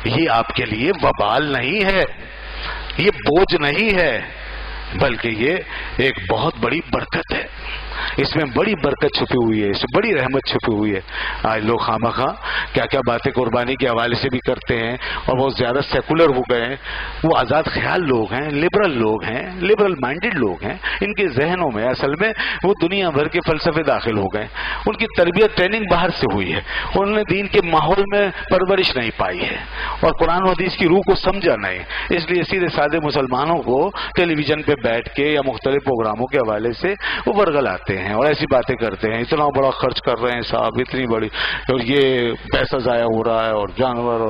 یہ آپ کے لیے وبال نہیں ہے، یہ بوجھ نہیں ہے، بلکہ یہ ایک بہت بڑی برکت ہے، اس میں بڑی برکت چھپی ہوئی ہے، اس میں بڑی رحمت چھپی ہوئی ہے۔ آج لوگ خواہ کیا کیا باتیں قربانی کے حوالے سے بھی کرتے ہیں، اور بہت زیادہ سیکولر ہو گئے ہیں، وہ آزاد خیال لوگ ہیں، لبرل مائنڈڈ لوگ ہیں، ان کے ذہنوں میں اصل میں وہ دنیا بھر کے فلسفے داخل ہو گئے، ان کی تربیت ٹریننگ باہر سے ہوئی ہے، انہوں نے دین کے ماحول میں پرورش نہیں پائی ہے اور قرآن و حدیث کی روح کو سمجھا نہیں، اس لیے سیدھے سادے مسلمانوں کو ٹیلی ویژن پہ بیٹھ کے یا مختلف پروگراموں کے حوالے سے وہ ورگلاتے ہیں اور ایسی باتیں کرتے ہیں، اتنا بڑا خرچ کر رہے ہیں صاحب، اتنی بڑی، اور یہ پیسہ ضائع ہو رہا ہے اور جانور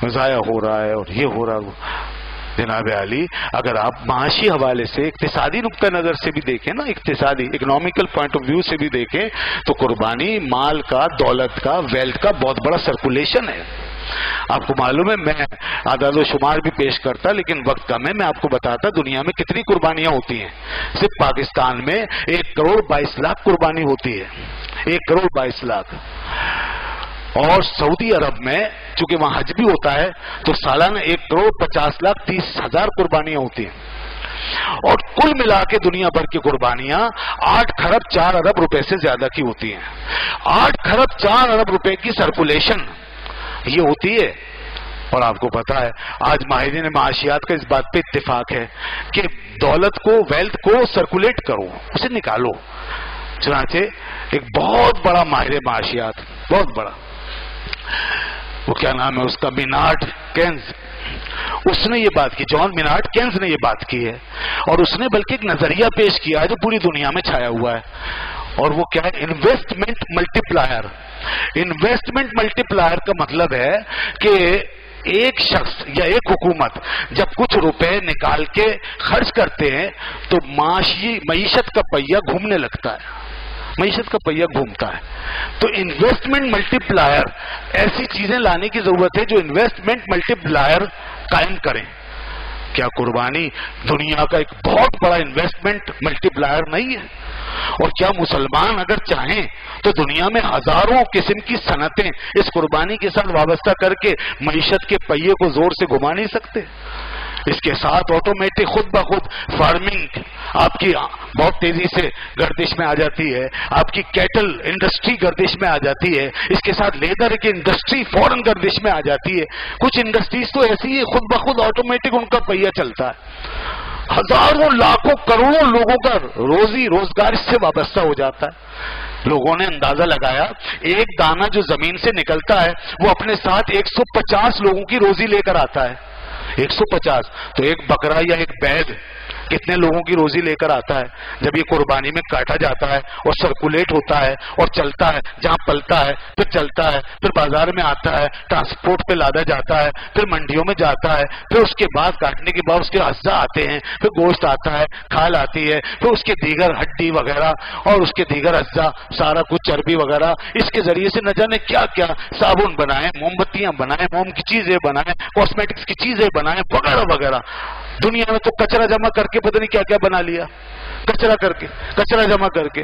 ضائع ہو رہا ہے اور یہ ہو رہا ہے۔ جناب علی، اگر آپ معاشی حوالے سے اقتصادی نقطہ نظر سے بھی دیکھیں نا، اقتصادی اکنامیکل پوائنٹ آف ویو سے بھی دیکھیں تو قربانی مال کا، دولت کا، ویلتھ کا بہت بڑا سرکولیشن ہے۔ آپ کو معلوم ہے، میں اعداد و شمار بھی پیش کرتا لیکن وقت کم ہے، میں آپ کو بتاتا دنیا میں کتنی قربانیاں ہوتی ہیں۔ صرف پاکستان میں 1,22,00,000 قربانی ہوتی ہے، 1,22,00,000، اور سعودی عرب میں چونکہ وہاں حج بھی ہوتا ہے تو سالانہ 1,50,30,000 قربانیاں ہوتی ہیں، اور کل ملا کے دنیا بھر کی قربانیاں 8,04,00,000,000 روپے سے زیادہ کی ہوتی ہیں۔ 8,04,00,000,000 روپے کی سرکولیشن یہ ہوتی ہے، اور آپ کو پتا ہے آج ماہرین معاشیات کا اس بات پہ اتفاق ہے کہ دولت کو، ویلتھ کو سرکولیٹ کرو، اسے نکالو۔ چنانچہ ایک بہت بڑا ماہر معاشیات، بہت بڑا، وہ کیا نام ہے اس کا، مینارڈ کینز، اس نے یہ بات کی، جان مینارڈ کینز نے یہ بات کی ہے، اور اس نے بلکہ ایک نظریہ پیش کیا ہے جو پوری دنیا میں چھایا ہوا ہے، اور وہ کیا ہے، انویسٹمنٹ ملٹی پلائر۔ انویسٹمنٹ ملٹی پلائر کا مطلب ہے کہ ایک شخص یا ایک حکومت جب کچھ روپے نکال کے خرچ کرتے ہیں تو معیشت کا پہیہ گھومنے لگتا ہے، معیشت کا پہیہ گھومتا ہے۔ تو انویسٹمنٹ ملٹی پلائر، ایسی چیزیں لانے کی ضرورت ہے جو انویسٹمنٹ ملٹی پلائر قائم کریں۔ کیا قربانی دنیا کا ایک بہت بڑا انویسٹمنٹ ملٹی پلائر نہیں ہے؟ اور کیا مسلمان اگر چاہیں تو دنیا میں ہزاروں قسم کی صنعتیں اس قربانی کے ساتھ وابستہ کر کے معیشت کے پہیے کو زور سے گھما نہیں سکتے؟ اس کے ساتھ آٹومیٹک خود بخود فارمنگ آپ کی بہت تیزی سے گردش میں آ جاتی ہے، آپ کی کیٹل انڈسٹری گردش میں آ جاتی ہے، اس کے ساتھ لیدر کی انڈسٹری فوراً گردش میں آ جاتی ہے۔ کچھ انڈسٹریز تو ایسی ہے خود بخود آٹومیٹک ان کا پہیہ چلتا ہے، ہزاروں لاکھوں کروڑوں لوگوں کا روزی روزگار اس سے وابستہ ہو جاتا ہے۔ لوگوں نے اندازہ لگایا ایک دانہ جو زمین سے نکلتا ہے وہ اپنے ساتھ 150 لوگوں کی روزی لے کر آتا ہے۔ 150 تو ایک بکرا یا ایک بیل کتنے لوگوں کی روزی لے کر آتا ہے؟ جب یہ قربانی میں کاٹا جاتا ہے اور سرکولیٹ ہوتا ہے اور چلتا ہے، جہاں پلتا ہے پھر چلتا ہے، پھر بازار میں آتا ہے، ٹرانسپورٹ پہ لادا جاتا ہے، پھر منڈیوں میں جاتا ہے، پھر اس کے بعد کاٹنے کے بعد اس کے اجزاء آتے ہیں، پھر گوشت آتا ہے، کھال آتی ہے، پھر اس کے دیگر ہڈی وغیرہ اور اس کے دیگر اجزاء، سارا کچھ چربی وغیرہ، اس کے ذریعے سے نہ جانے کیا کیا صابن بنائیں، موم بتیاں بنائیں، موم کی چیزیں بنائیں، کاسمیٹکس کی چیزیں بنائیں وغیرہ وغیرہ۔ دنیا میں تو کچرا جمع کر کے پتہ نہیں کیا کیا بنا لیا، کچرا جمع کر کے،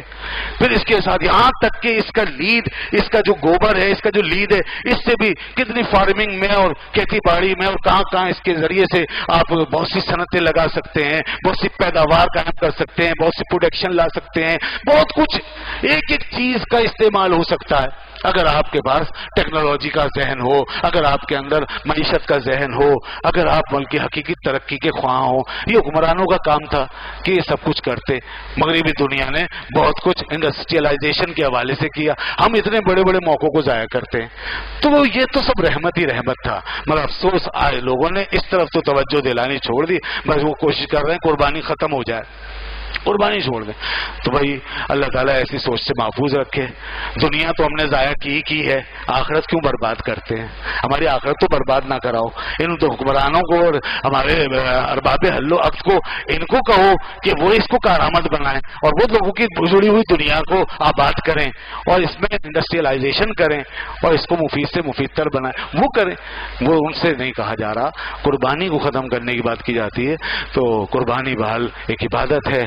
پھر اس کے ساتھ یہاں تک کہ اس کا لید، اس کا جو گوبر ہے، اس کا جو لید ہے، اس سے بھی کتنی فارمنگ میں اور کھیتی باڑی میں اور کہاں کہاں اس کے ذریعے سے آپ بہت سی صنعتیں لگا سکتے ہیں، بہت سی پیداوار قائم کر سکتے ہیں، بہت سی پروڈکشن لا سکتے ہیں، بہت کچھ ایک ایک چیز کا استعمال ہو سکتا ہے اگر آپ کے پاس ٹیکنالوجی کا ذہن ہو، اگر آپ کے اندر معیشت کا ذہن ہو، اگر آپ ملک کی حقیقی ترقی کے خواہاں ہو۔ یہ حکمرانوں کا کام تھا کہ یہ سب کچھ کرتے، مغربی دنیا نے بہت کچھ انڈسٹریلائزیشن کے حوالے سے کیا، ہم اتنے بڑے بڑے موقعوں کو ضائع کرتے ہیں۔ تو یہ تو سب رحمت ہی رحمت تھا، مگر افسوس آئے لوگوں نے اس طرف تو توجہ دلانی چھوڑ دی، بس وہ کوشش کر رہے ہیں قربانی ختم ہو جائے، قربانی چھوڑ دیں۔ تو بھائی اللہ تعالیٰ ایسی سوچ سے محفوظ رکھے۔ دنیا تو ہم نے ضائع کی ہے، آخرت کیوں برباد کرتے ہیں؟ ہماری آخرت تو برباد نہ کراؤ۔ ان تو حکمرانوں کو اور ہمارے ارباب حل و عقد کو ان کو کہو کہ وہ اس کو کارآمد بنائیں اور وہ لوگوں کی جڑی ہوئی دنیا کو آباد کریں اور اس میں انڈسٹریلائزیشن کریں اور اس کو مفید سے مفید تر بنائیں، وہ کریں۔ وہ ان سے نہیں کہا جا رہا، قربانی کو ختم کرنے کی بات کی جاتی ہے۔ تو قربانی بہرحال ایک عبادت ہے،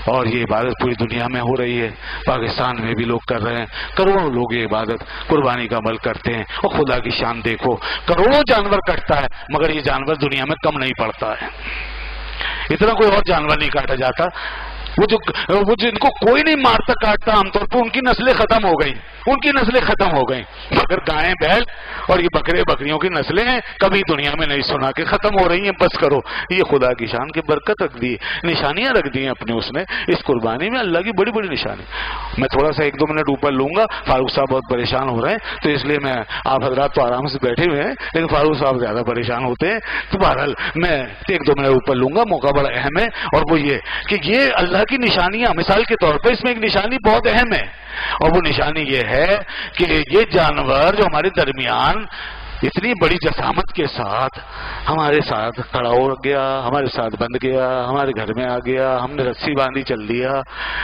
اور یہ عبادت پوری دنیا میں ہو رہی ہے، پاکستان میں بھی لوگ کر رہے ہیں، کروڑوں لوگ یہ عبادت قربانی کا عمل کرتے ہیں۔ اور خدا کی شان دیکھو، کروڑوں جانور کٹتا ہے مگر یہ جانور دنیا میں کم نہیں پڑتا ہے، اتنا کوئی اور جانور نہیں کاٹا جاتا۔ وہ جن کو کوئی نہیں مارتا کاٹتا عام طور پر، ان کی نسلیں ختم ہو گئی، ان کی نسلیں ختم ہو گئی، مگر گائیں بیل اور یہ بکرے بکریوں کی نسلیں کبھی دنیا میں نہیں سنا کہ ختم ہو رہی ہیں، بس کرو۔ یہ خدا کی شان کی برکت رکھ دی، نشانیاں رکھ دی ہیں اپنے اس نے، اس قربانی میں اللہ کی بڑی بڑی نشانی۔ میں تھوڑا سا 1-2 منٹ اوپر لوں گا، فاروق صاحب بہت پریشان ہو رہے ہیں تو اس لیے میں، آپ حضرات تو آرام سے بیٹھے ہوئے ہیں لیکن فاروق صاحب زیادہ پریشان ہوتے ہیں، تو بہرحال میں 1-2 منٹ اوپر لوں گا، موقع بڑا اہم ہے۔ اور وہ یہ کہ یہ اللہ کی نشانیاں، مثال کے طور پر اس میں ایک نشانی بہت اہم ہے، اور وہ نشانی یہ ہے کہ یہ جانور جو ہمارے درمیان اتنی بڑی جسامت کے ساتھ ہمارے ساتھ کھڑا ہو گیا، ہمارے ساتھ بندھ گیا، ہمارے گھر میں آ گیا، ہم نے رسی باندھی چل دیا،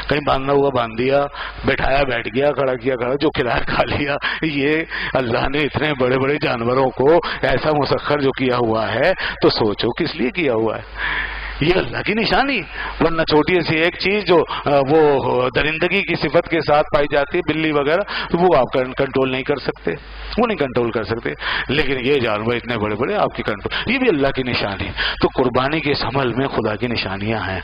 کہیں باندھنا ہوا باندھ دیا، بیٹھایا بیٹھ گیا، کھڑا کیا کھڑا، جو کھلایا کھا لیا۔ یہ اللہ نے اتنے بڑے بڑے جانوروں کو ایسا مسخر جو کیا ہوا ہے، تو سوچو کس لیے کیا ہوا ہے، یہ اللہ کی نشانی۔ ورنہ چھوٹی سی ایک چیز جو وہ درندگی کی صفت کے ساتھ پائی جاتی ہے، بلی وغیرہ، تو وہ آپ کنٹرول نہیں کر سکتے، وہ نہیں کنٹرول کر سکتے، لیکن یہ جانور اتنے بڑے بڑے آپ کی کنٹرول، یہ بھی اللہ کی نشانی۔ تو قربانی کے اس عمل میں خدا کی نشانیاں ہیں،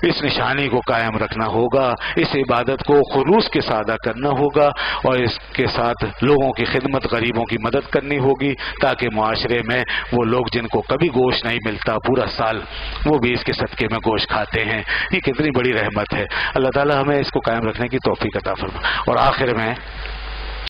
اس نشانی کو قائم رکھنا ہوگا، اس عبادت کو خلوص کے ساتھ ادا کرنا ہوگا، اور اس کے ساتھ لوگوں کی خدمت، غریبوں کی مدد کرنی ہوگی، تاکہ معاشرے میں وہ لوگ جن کو کبھی گوشت نہیں ملتا پورا سال، وہ بھی اس کے صدقے میں گوشت کھاتے ہیں۔ یہ کتنی بڑی رحمت ہے، اللہ تعالی ہمیں اس کو قائم رکھنے کی توفیق عطا فرمائے۔ اور آخر میں